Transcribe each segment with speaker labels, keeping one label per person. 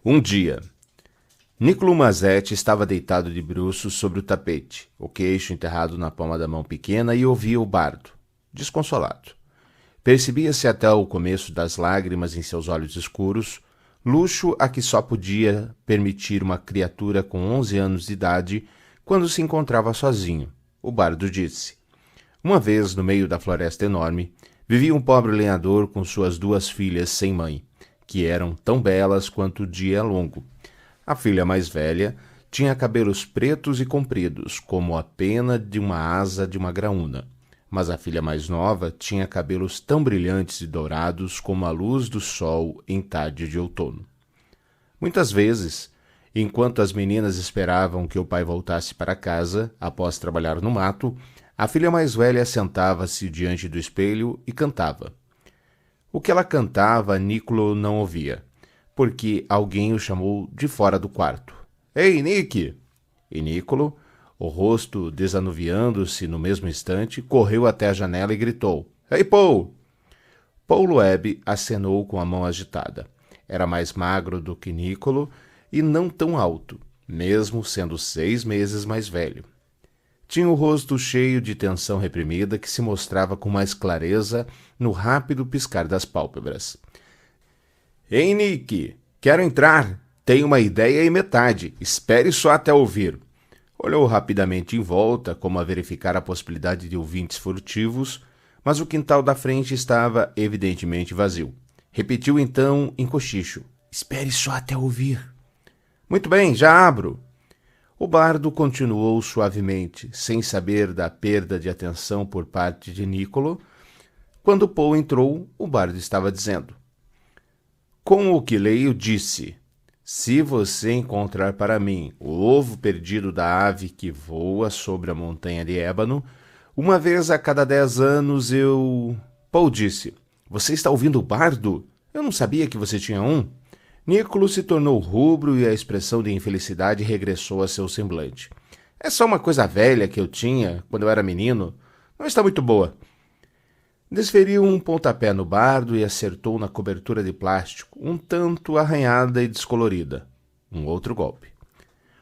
Speaker 1: Um dia, Niccolo Masetti estava deitado de bruços sobre o tapete, o queixo enterrado na palma da mão pequena, e ouvia o bardo, desconsolado. Percebia-se até o começo das lágrimas em seus olhos escuros, luxo a que só podia permitir uma criatura com 11 anos de idade quando se encontrava sozinho. O bardo disse: uma vez, no meio da floresta enorme, vivia um pobre lenhador com suas 2 filhas sem mãe, que eram tão belas quanto o dia longo. A filha mais velha tinha cabelos pretos e compridos, como a pena de uma asa de uma graúna, mas a filha mais nova tinha cabelos tão brilhantes e dourados como a luz do sol em tarde de outono. Muitas vezes, enquanto as meninas esperavam que o pai voltasse para casa, após trabalhar no mato, a filha mais velha sentava-se diante do espelho e cantava. O que ela cantava, Niccolo não ouvia, porque alguém o chamou de fora do quarto. «Ei, Nick!» E Niccolo, o rosto desanuviando-se no mesmo instante, correu até a janela e gritou: «Ei, Paul!» Paul Loeb acenou com a mão agitada. Era mais magro do que Niccolo e não tão alto, mesmo sendo 6 meses mais velho. Tinha o rosto cheio de tensão reprimida que se mostrava com mais clareza no rápido piscar das pálpebras. «Ei, Nick! Quero entrar! Tenho uma ideia e metade. Espere só até ouvir!» Olhou rapidamente em volta, como a verificar a possibilidade de ouvintes furtivos, mas o quintal da frente estava evidentemente vazio. Repetiu então em cochicho: «Espere só até ouvir!» «Muito bem, já abro!» O bardo continuou suavemente, sem saber da perda de atenção por parte de Niccolo. Quando Paul entrou, o bardo estava dizendo: «Com o que leio, disse: se você encontrar para mim o ovo perdido da ave que voa sobre a montanha de ébano, uma vez a cada 10 anos eu...» Paul disse: «Você está ouvindo o bardo? Eu não sabia que você tinha um.» Niccolo se tornou rubro e a expressão de infelicidade regressou a seu semblante. «É só uma coisa velha que eu tinha quando eu era menino. Não está muito boa.» Desferiu um pontapé no bardo e acertou na cobertura de plástico, um tanto arranhada e descolorida. Um outro golpe.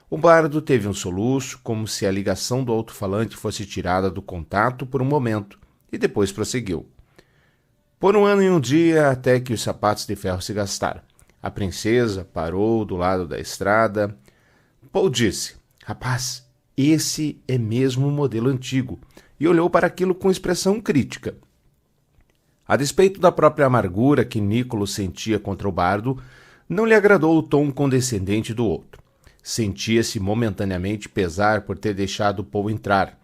Speaker 1: O bardo teve um soluço, como se a ligação do alto-falante fosse tirada do contato por um momento, e depois prosseguiu. «Por 1 ano e 1 dia, até que os sapatos de ferro se gastaram. A princesa parou do lado da estrada. Paul disse: «Rapaz, esse é mesmo um modelo antigo», e olhou para aquilo com expressão crítica. A despeito da própria amargura que Niccolo sentia contra o bardo, não lhe agradou o tom condescendente do outro. Sentia-se momentaneamente pesar por ter deixado Paul entrar,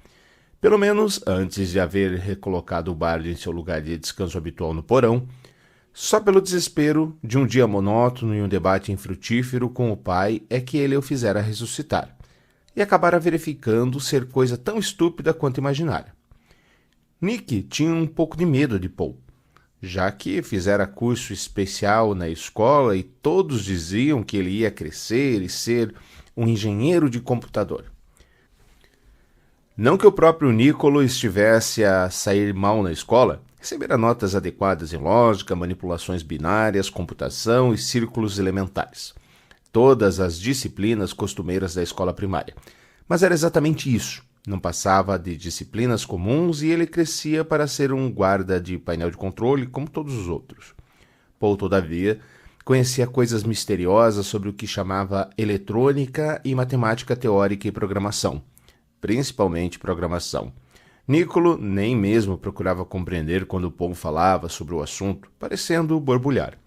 Speaker 1: pelo menos antes de haver recolocado o bardo em seu lugar de descanso habitual no porão, só pelo desespero de um dia monótono e um debate infrutífero com o pai é que ele o fizera ressuscitar, e acabara verificando ser coisa tão estúpida quanto imaginara. Nick tinha um pouco de medo de Paul, já que fizera curso especial na escola e todos diziam que ele ia crescer e ser um engenheiro de computador. Não que o próprio Niccolo estivesse a sair mal na escola, recebera notas adequadas em lógica, manipulações binárias, computação e círculos elementares. Todas as disciplinas costumeiras da escola primária. Mas era exatamente isso. Não passava de disciplinas comuns e ele crescia para ser um guarda de painel de controle como todos os outros. Paul, todavia, conhecia coisas misteriosas sobre o que chamava eletrônica e matemática teórica e programação. Principalmente programação. Niccolo nem mesmo procurava compreender quando Paul falava sobre o assunto, parecendo borbulhar.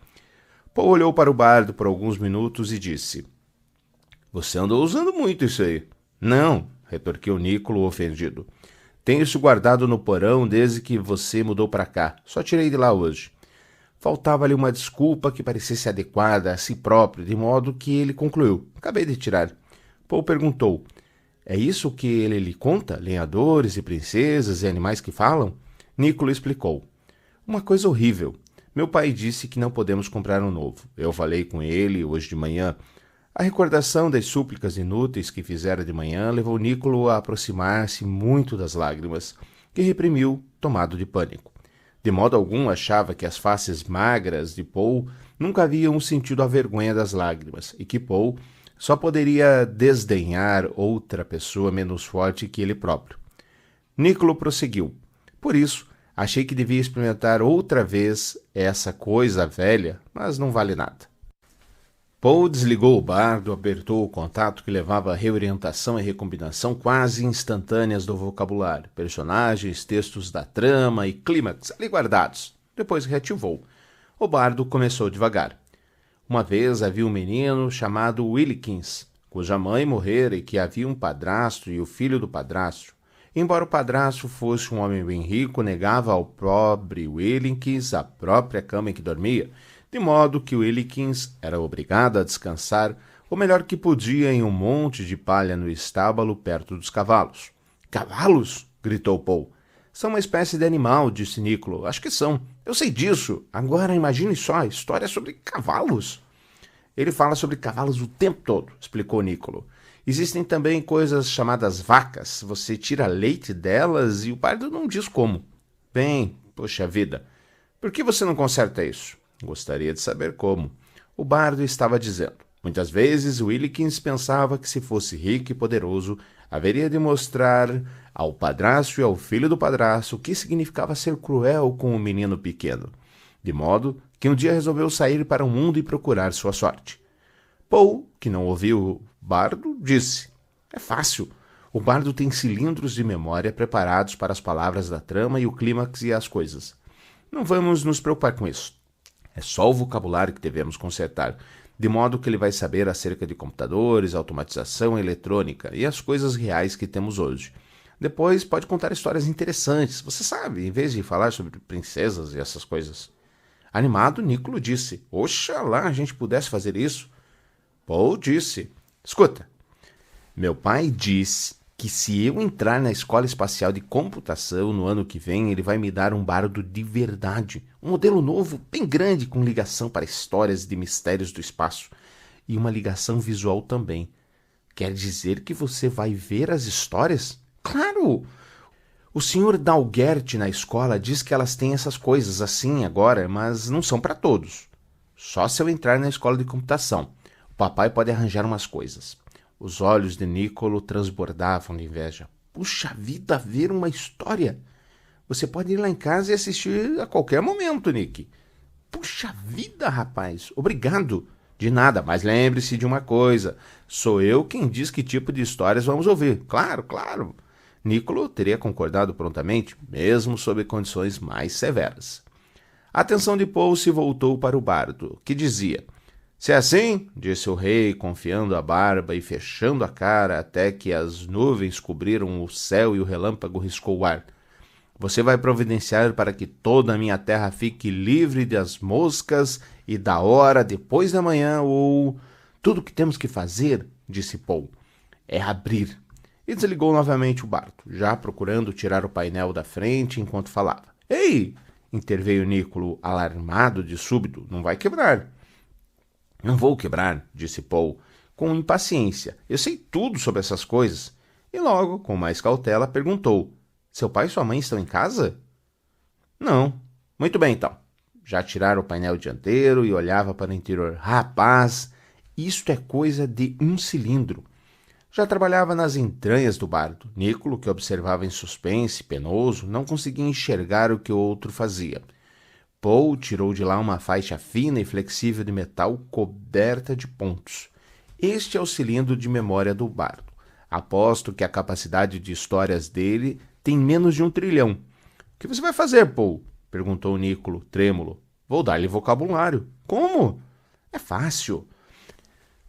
Speaker 1: Paul olhou para o bardo por alguns minutos e disse: «Você andou usando muito isso aí.» «Não», retorquiu Niccolo ofendido. «Tenho isso guardado no porão desde que você mudou para cá. Só tirei de lá hoje.» Faltava-lhe uma desculpa que parecesse adequada a si próprio, de modo que ele concluiu: «Acabei de tirar.» Paul perguntou: «É isso que ele lhe conta? Lenhadores e princesas e animais que falam?» Niccolo explicou: «Uma coisa horrível. Meu pai disse que não podemos comprar um novo. Eu falei com ele hoje de manhã. A recordação das súplicas inúteis que fizera de manhã levou Niccolo a aproximar-se muito das lágrimas, que reprimiu, tomado de pânico. De modo algum achava que as faces magras de Paul nunca haviam sentido a vergonha das lágrimas, e que Paul só poderia desdenhar outra pessoa menos forte que ele próprio. Nicolo prosseguiu. Por isso, achei que devia experimentar outra vez essa coisa velha, mas não vale nada. Paul desligou o bardo, apertou o contato que levava a reorientação e recombinação quase instantâneas do vocabulário, personagens, textos da trama e clímax ali guardados. Depois reativou. O bardo começou devagar. Uma vez havia um menino chamado Willikins, cuja mãe morrera e que havia um padrasto e o filho do padrasto. Embora o padrasto fosse um homem bem rico, negava ao pobre Willikins a própria cama em que dormia, de modo que Willikins era obrigado a descansar o melhor que podia em um monte de palha no estábulo perto dos cavalos. Cavalos? Gritou Paul. São uma espécie de animal, disse Nicolo. Acho que são. Eu sei disso. Agora imagine só, história sobre cavalos. Ele fala sobre cavalos o tempo todo, explicou Nicolo. Existem também coisas chamadas vacas. Você tira leite delas e o bardo não diz como. Bem, poxa vida. Por que você não conserta isso? Gostaria de saber como. O bardo estava dizendo. Muitas vezes Willikins pensava que se fosse rico e poderoso, haveria de mostrar ao padrasto e ao filho do padrasto o que significava ser cruel com o menino pequeno. De modo que um dia resolveu sair para o mundo e procurar sua sorte. Paul, que não ouviu o bardo, disse. É fácil. O bardo tem cilindros de memória preparados para as palavras da trama e o clímax e as coisas. Não vamos nos preocupar com isso. É só o vocabulário que devemos consertar, de modo que ele vai saber acerca de computadores, automatização eletrônica e as coisas reais que temos hoje. Depois pode contar histórias interessantes, você sabe, em vez de falar sobre princesas e essas coisas. Animado, Nicolo disse, oxalá a gente pudesse fazer isso. Paul disse, escuta, meu pai disse que se eu entrar na Escola Espacial de Computação no ano que vem, ele vai me dar um bardo de verdade. Um modelo novo, bem grande, com ligação para histórias de mistérios do espaço. E uma ligação visual também. Quer dizer que você vai ver as histórias? Claro! O Sr. Dalgert na escola diz que elas têm essas coisas assim agora, mas não são para todos. Só se eu entrar na escola de computação. O papai pode arranjar umas coisas. Os olhos de Nicolo transbordavam de inveja. Puxa vida, ver uma história! Você pode ir lá em casa e assistir a qualquer momento, Nick. Puxa vida, rapaz! Obrigado! De nada, mas lembre-se de uma coisa. Sou eu quem diz que tipo de histórias vamos ouvir. Claro, claro! Nicolo teria concordado prontamente, mesmo sob condições mais severas. A atenção de Paul se voltou para o bardo, que dizia... Se é assim, disse o rei, confiando a barba e fechando a cara até que as nuvens cobriram o céu e o relâmpago riscou o ar. Você vai providenciar para que toda a minha terra fique livre das moscas e da hora depois da manhã ou... Tudo o que temos que fazer, disse Paul, é abrir. E desligou novamente o bardo, já procurando tirar o painel da frente enquanto falava. Ei! Interveio Nicolo, alarmado de súbito. Não vai quebrar. Não vou quebrar, disse Paul, com impaciência. Eu sei tudo sobre essas coisas. E logo, com mais cautela, perguntou. Seu pai e sua mãe estão em casa? Não. Muito bem, então. Já tiraram o painel dianteiro e olhava para o interior. Rapaz, isto é coisa de um cilindro. Já trabalhava nas entranhas do bardo. Nicolo, que observava em suspense, penoso, não conseguia enxergar o que o outro fazia. Paul tirou de lá uma faixa fina e flexível de metal coberta de pontos. Este é o cilindro de memória do bardo. Aposto que a capacidade de histórias dele tem menos de 1 trilhão. O que você vai fazer, Paul? Perguntou Nicolo, trêmulo. Vou dar-lhe vocabulário. Como? É fácil.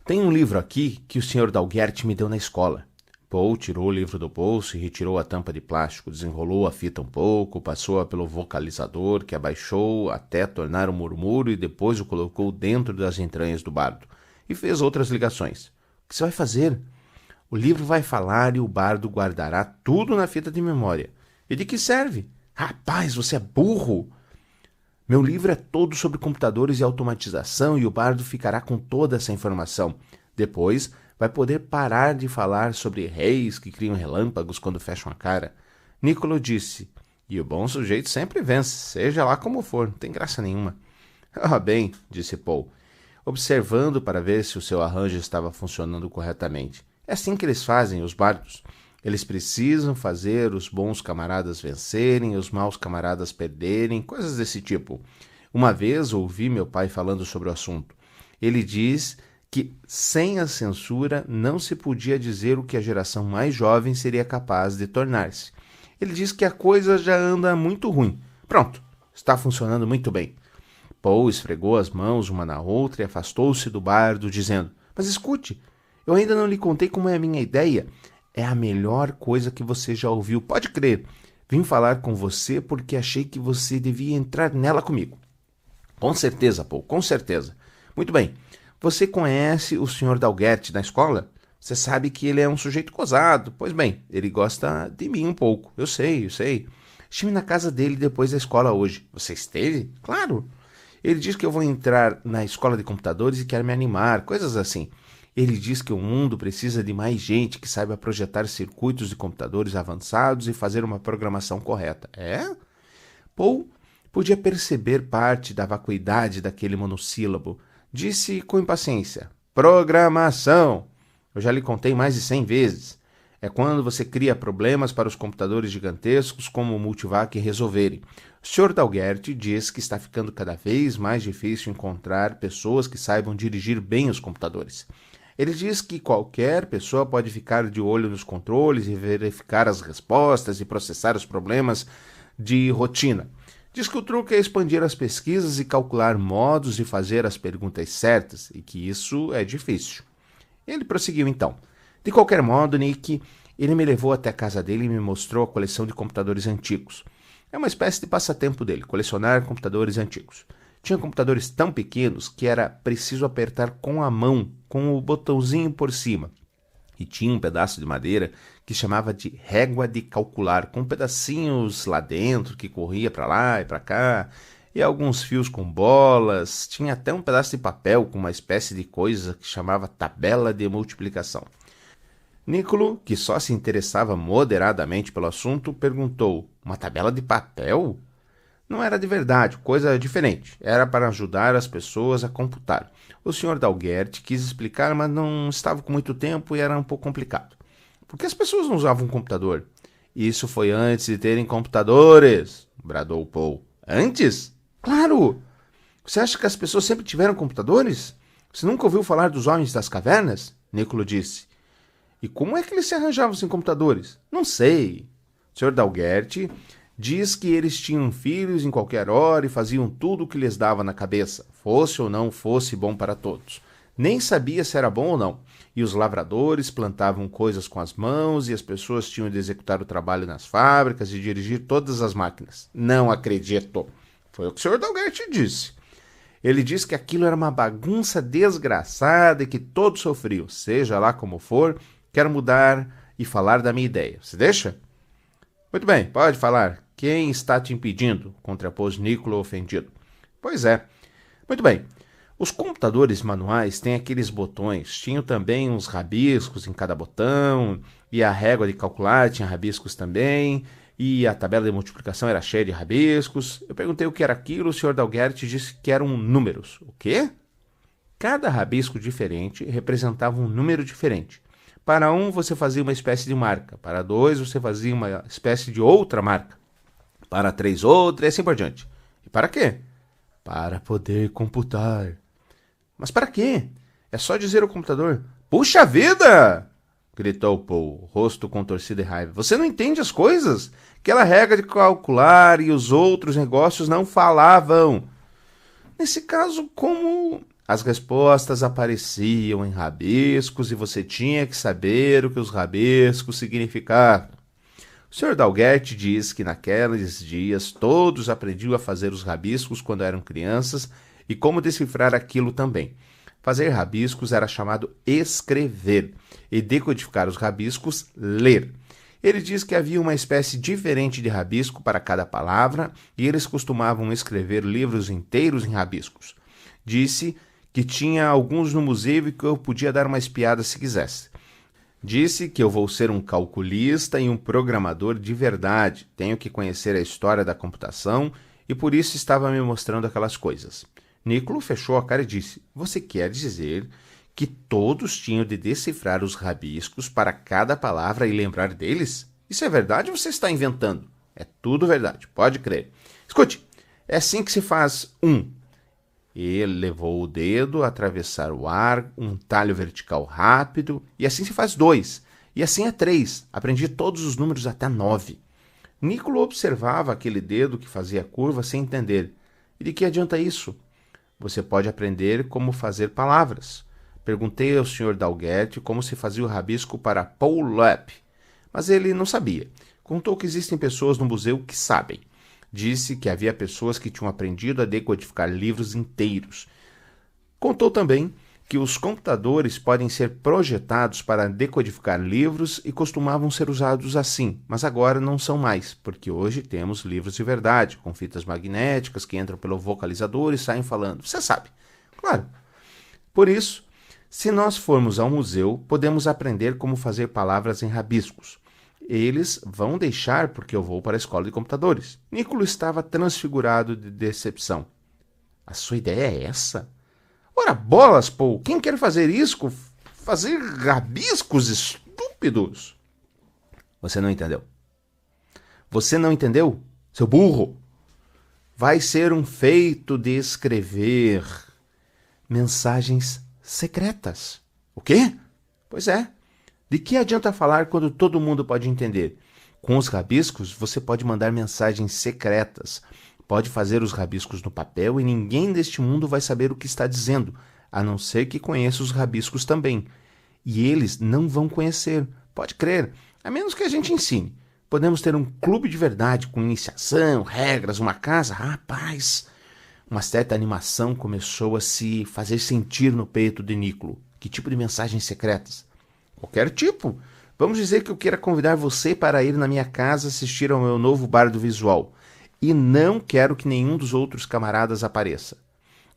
Speaker 1: Tem um livro aqui que o Sr. Dalgert me deu na escola. Paul tirou o livro do bolso e retirou a tampa de plástico, desenrolou a fita um pouco, passou-a pelo vocalizador, que abaixou até tornar um murmúrio e depois o colocou dentro das entranhas do bardo. E fez outras ligações. O que você vai fazer? O livro vai falar e o bardo guardará tudo na fita de memória. E de que serve? Rapaz, você é burro! Meu livro é todo sobre computadores e automatização e o bardo ficará com toda essa informação. Depois... vai poder parar de falar sobre reis que criam relâmpagos quando fecham a cara. Nicolo disse, e o bom sujeito sempre vence, seja lá como for, não tem graça nenhuma. Ah, bem, disse Paul, observando para ver se o seu arranjo estava funcionando corretamente. É assim que eles fazem, os bardos. Eles precisam fazer os bons camaradas vencerem, os maus camaradas perderem, coisas desse tipo. Uma vez ouvi meu pai falando sobre o assunto. Ele diz que sem a censura não se podia dizer o que a geração mais jovem seria capaz de tornar-se. Ele diz que a coisa já anda muito ruim. Pronto, está funcionando muito bem. Paul esfregou as mãos uma na outra e afastou-se do bardo, dizendo: Mas escute, eu ainda não lhe contei como é a minha ideia. É a melhor coisa que você já ouviu, pode crer. Vim falar com você porque achei que você devia entrar nela comigo. Com certeza, Paul, com certeza. Muito bem. Você conhece o Sr. Dalguert na escola? Você sabe que ele é um sujeito gozado. Pois bem, ele gosta de mim um pouco. Eu sei. Estive na casa dele depois da escola hoje. Você esteve? Claro. Ele diz que eu vou entrar na escola de computadores e quer me animar, coisas assim. Ele diz que o mundo precisa de mais gente que saiba projetar circuitos de computadores avançados e fazer uma programação correta. É? Paul podia perceber parte da vacuidade daquele monossílabo. Disse com impaciência: Programação! Eu já lhe contei mais de 100 vezes. É quando você cria problemas para os computadores gigantescos como o Multivac resolverem. O Sr. Dalguert diz que está ficando cada vez mais difícil encontrar pessoas que saibam dirigir bem os computadores. Ele diz que qualquer pessoa pode ficar de olho nos controles e verificar as respostas e processar os problemas de rotina. Diz que o truque é expandir as pesquisas e calcular modos de fazer as perguntas certas, e que isso é difícil. Ele prosseguiu então. De qualquer modo, Nick, ele me levou até a casa dele e me mostrou a coleção de computadores antigos. É uma espécie de passatempo dele, colecionar computadores antigos. Tinha computadores tão pequenos que era preciso apertar com a mão, com o botãozinho por cima. E tinha um pedaço de madeira que chamava de régua de calcular, com pedacinhos lá dentro que corria para lá e para cá, e alguns fios com bolas. Tinha até um pedaço de papel com uma espécie de coisa que chamava tabela de multiplicação. Nicolo, que só se interessava moderadamente pelo assunto, perguntou: Uma tabela de papel? Não era de verdade, coisa diferente. Era para ajudar as pessoas a computar. O Sr. Dalguert quis explicar, mas não estava com muito tempo e era um pouco complicado. Por que as pessoas não usavam um computador? Isso foi antes de terem computadores, bradou Paul. Antes? Claro! Você acha que as pessoas sempre tiveram computadores? Você nunca ouviu falar dos homens das cavernas? Nicolo disse. E como é que eles se arranjavam sem computadores? Não sei. O Sr. Dalguert diz que eles tinham filhos em qualquer hora e faziam tudo o que lhes dava na cabeça, fosse ou não fosse bom para todos. Nem sabia se era bom ou não. E os lavradores plantavam coisas com as mãos e as pessoas tinham de executar o trabalho nas fábricas e dirigir todas as máquinas. Não acredito. Foi o que o Sr. Dalguert disse. Ele disse que aquilo era uma bagunça desgraçada e que todos sofriam. Seja lá como for, quero mudar e falar da minha ideia. Você deixa? Muito bem, pode falar. Quem está te impedindo? Contrapôs Nicolo ofendido. Pois é. Muito bem. Os computadores manuais têm aqueles botões. Tinham também uns rabiscos em cada botão. E a régua de calcular tinha rabiscos também. E a tabela de multiplicação era cheia de rabiscos. Eu perguntei o que era aquilo. O Sr. Dalguert disse que eram números. O quê? Cada rabisco diferente representava um número diferente. Para um, você fazia uma espécie de marca. Para dois, você fazia uma espécie de outra marca. Para três, outra, e assim por diante. E para quê? Para poder computar. Mas para quê? É só dizer ao computador: Puxa vida! Gritou Paul, rosto contorcido de raiva. Você não entende as coisas? Aquela regra de calcular e os outros negócios não falavam. Nesse caso, como... As respostas apareciam em rabiscos e você tinha que saber o que os rabiscos significavam. O Sr. Dalguert diz que naqueles dias todos aprendiam a fazer os rabiscos quando eram crianças e como decifrar aquilo também. Fazer rabiscos era chamado escrever e decodificar os rabiscos, ler. Ele diz que havia uma espécie diferente de rabisco para cada palavra e eles costumavam escrever livros inteiros em rabiscos. Disse que tinha alguns no museu e que eu podia dar uma espiada se quisesse. Disse que eu vou ser um calculista e um programador de verdade. Tenho que conhecer a história da computação e por isso estava me mostrando aquelas coisas. Nicolo fechou a cara e disse: Você quer dizer que todos tinham de decifrar os rabiscos para cada palavra e lembrar deles? Isso é verdade ou você está inventando? É tudo verdade, pode crer. Escute, é assim que se faz um. Ele levou o dedo a atravessar o ar, um talho vertical rápido, e assim se faz 2. E assim é 3. Aprendi todos os números até 9. Nicolo observava aquele dedo que fazia a curva sem entender. E de que adianta isso? Você pode aprender como fazer palavras. Perguntei ao Sr. Dalguete como se fazia o rabisco para pull up, mas ele não sabia. Contou que existem pessoas no museu que sabem. Disse que havia pessoas que tinham aprendido a decodificar livros inteiros. Contou também que os computadores podem ser projetados para decodificar livros e costumavam ser usados assim, mas agora não são mais, porque hoje temos livros de verdade, com fitas magnéticas que entram pelo vocalizador e saem falando. Você sabe. Claro. Por isso, se nós formos ao museu, podemos aprender como fazer palavras em rabiscos. Eles vão deixar porque eu vou para a escola de computadores. Nicolo estava transfigurado de decepção. A sua ideia é essa? Ora bolas, Paul! Quem quer fazer isso? Fazer rabiscos estúpidos? Você não entendeu. Você não entendeu? Seu burro! Vai ser um feito de escrever mensagens secretas. O quê? Pois é. De que adianta falar quando todo mundo pode entender? Com os rabiscos, você pode mandar mensagens secretas. Pode fazer os rabiscos no papel e ninguém deste mundo vai saber o que está dizendo, a não ser que conheça os rabiscos também. E eles não vão conhecer, pode crer, a menos que a gente ensine. Podemos ter um clube de verdade, com iniciação, regras, uma casa. Rapaz! Uma certa animação começou a se fazer sentir no peito de Nicolo. Que tipo de mensagens secretas? Qualquer tipo. Vamos dizer que eu queira convidar você para ir na minha casa assistir ao meu novo bardo visual. E não quero que nenhum dos outros camaradas apareça.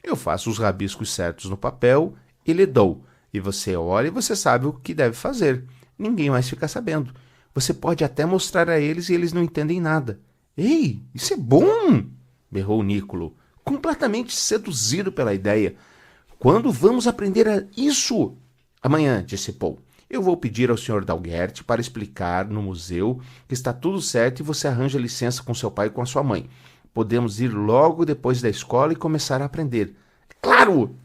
Speaker 1: Eu faço os rabiscos certos no papel e lhe dou. E você olha e você sabe o que deve fazer. Ninguém mais fica sabendo. Você pode até mostrar a eles e eles não entendem nada. Ei, isso é bom! Berrou Nicolo, completamente seduzido pela ideia. Quando vamos aprender isso? Amanhã, disse Paul. Eu vou pedir ao Sr. Dalguete para explicar no museu que está tudo certo e você arranja licença com seu pai e com a sua mãe. Podemos ir logo depois da escola e começar a aprender. Claro!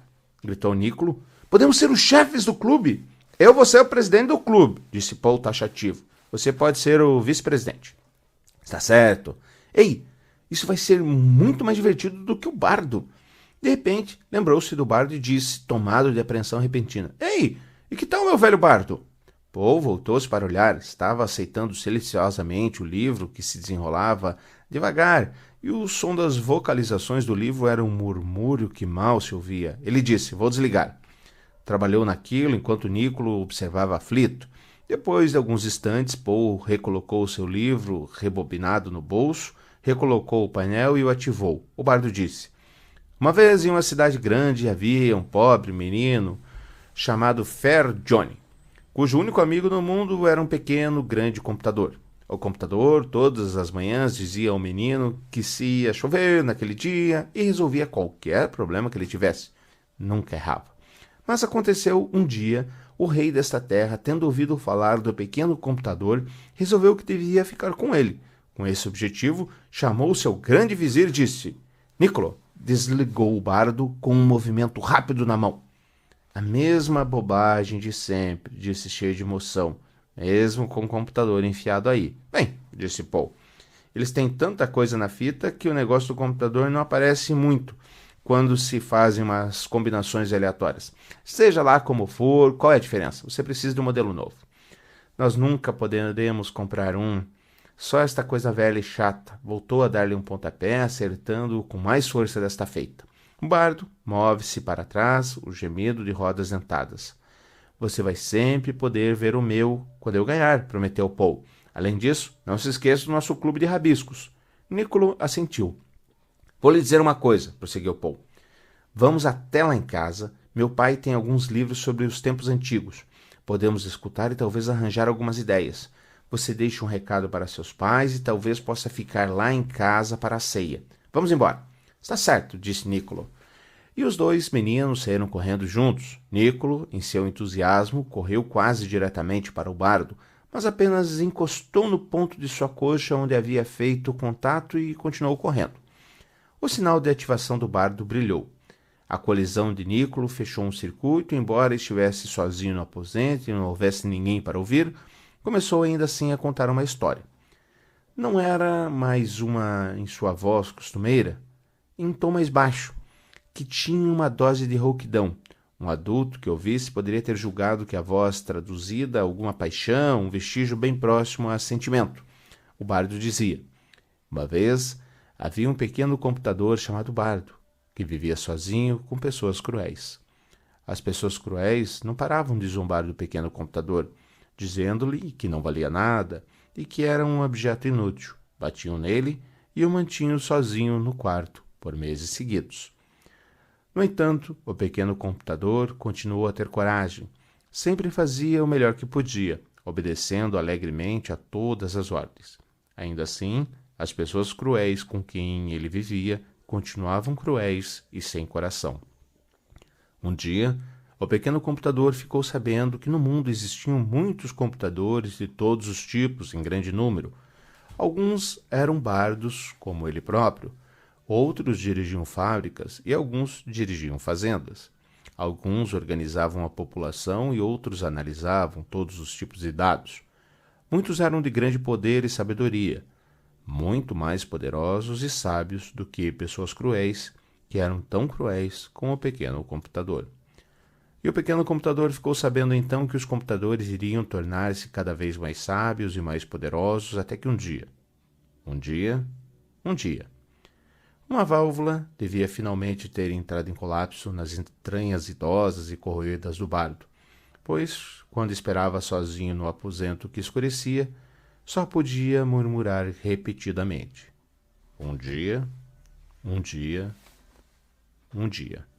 Speaker 1: Gritou Nicolo. Podemos ser os chefes do clube. Eu vou ser o presidente do clube, disse Paul taxativo. Você pode ser o vice-presidente. Está certo. Ei, isso vai ser muito mais divertido do que o bardo. De repente, lembrou-se do bardo e disse, tomado de apreensão repentina. Ei, e que tal meu velho bardo? Paul voltou-se para olhar. Estava aceitando silenciosamente o livro que se desenrolava devagar, e o som das vocalizações do livro era um murmúrio que mal se ouvia. Ele disse, vou desligar. Trabalhou naquilo enquanto Nicolo observava aflito. Depois de alguns instantes, Paul recolocou o seu livro rebobinado no bolso, recolocou o painel e o ativou. O bardo disse, uma vez em uma cidade grande havia um pobre menino chamado Fair Johnny, cujo único amigo no mundo era um pequeno, grande computador. O computador, todas as manhãs, dizia ao menino que se ia chover naquele dia e resolvia qualquer problema que ele tivesse. Nunca errava. Mas aconteceu um dia, o rei desta terra, tendo ouvido falar do pequeno computador, resolveu que devia ficar com ele. Com esse objetivo, chamou seu grande vizir e disse, Nicolo, desligou o bardo com um movimento rápido na mão. A mesma bobagem de sempre, disse cheio de emoção, mesmo com o computador enfiado aí. Bem, disse Paul, eles têm tanta coisa na fita que o negócio do computador não aparece muito quando se fazem umas combinações aleatórias. Seja lá como for, qual é a diferença? Você precisa de um modelo novo. Nós nunca poderemos comprar um. Só esta coisa velha e chata. Voltou a dar-lhe um pontapé, acertando-o com mais força desta feita. O bardo move-se para trás, o gemido de rodas dentadas. Você vai sempre poder ver o meu quando eu ganhar, prometeu Paul. Além disso, não se esqueça do nosso clube de rabiscos. Nicolo assentiu. Vou lhe dizer uma coisa, prosseguiu Paul. Vamos até lá em casa. Meu pai tem alguns livros sobre os tempos antigos. Podemos escutar e talvez arranjar algumas ideias. Você deixa um recado para seus pais e talvez possa ficar lá em casa para a ceia. Vamos embora. Está certo, disse Nicolo. E os dois meninos saíram correndo juntos. Nicolo, em seu entusiasmo, correu quase diretamente para o bardo, mas apenas encostou no ponto de sua coxa onde havia feito contato e continuou correndo. O sinal de ativação do bardo brilhou. A colisão de Nicolo fechou um circuito, embora estivesse sozinho no aposento e não houvesse ninguém para ouvir, começou ainda assim a contar uma história. Não era mais uma em sua voz costumeira, em um tom mais baixo, que tinha uma dose de rouquidão. Um adulto que ouvisse poderia ter julgado que a voz traduzida alguma paixão, um vestígio bem próximo a sentimento. O bardo dizia: uma vez havia um pequeno computador chamado Bardo, que vivia sozinho com pessoas cruéis. As pessoas cruéis não paravam de zombar do pequeno computador, dizendo-lhe que não valia nada e que era um objeto inútil. Batiam nele e o mantinham sozinho no quarto por meses seguidos. No entanto, o pequeno computador continuou a ter coragem. Sempre fazia o melhor que podia, obedecendo alegremente a todas as ordens. Ainda assim, as pessoas cruéis com quem ele vivia continuavam cruéis e sem coração. Um dia, o pequeno computador ficou sabendo que no mundo existiam muitos computadores de todos os tipos, em grande número. Alguns eram bardos, como ele próprio. Outros dirigiam fábricas e alguns dirigiam fazendas. Alguns organizavam a população e outros analisavam todos os tipos de dados. Muitos eram de grande poder e sabedoria, muito mais poderosos e sábios do que pessoas cruéis, que eram tão cruéis como o pequeno computador. E o pequeno computador ficou sabendo então que os computadores iriam tornar-se cada vez mais sábios e mais poderosos até que um dia, uma válvula devia finalmente ter entrado em colapso nas entranhas idosas e corroídas do bardo, pois, quando esperava sozinho no aposento que escurecia, só podia murmurar repetidamente: um dia, um dia, um dia.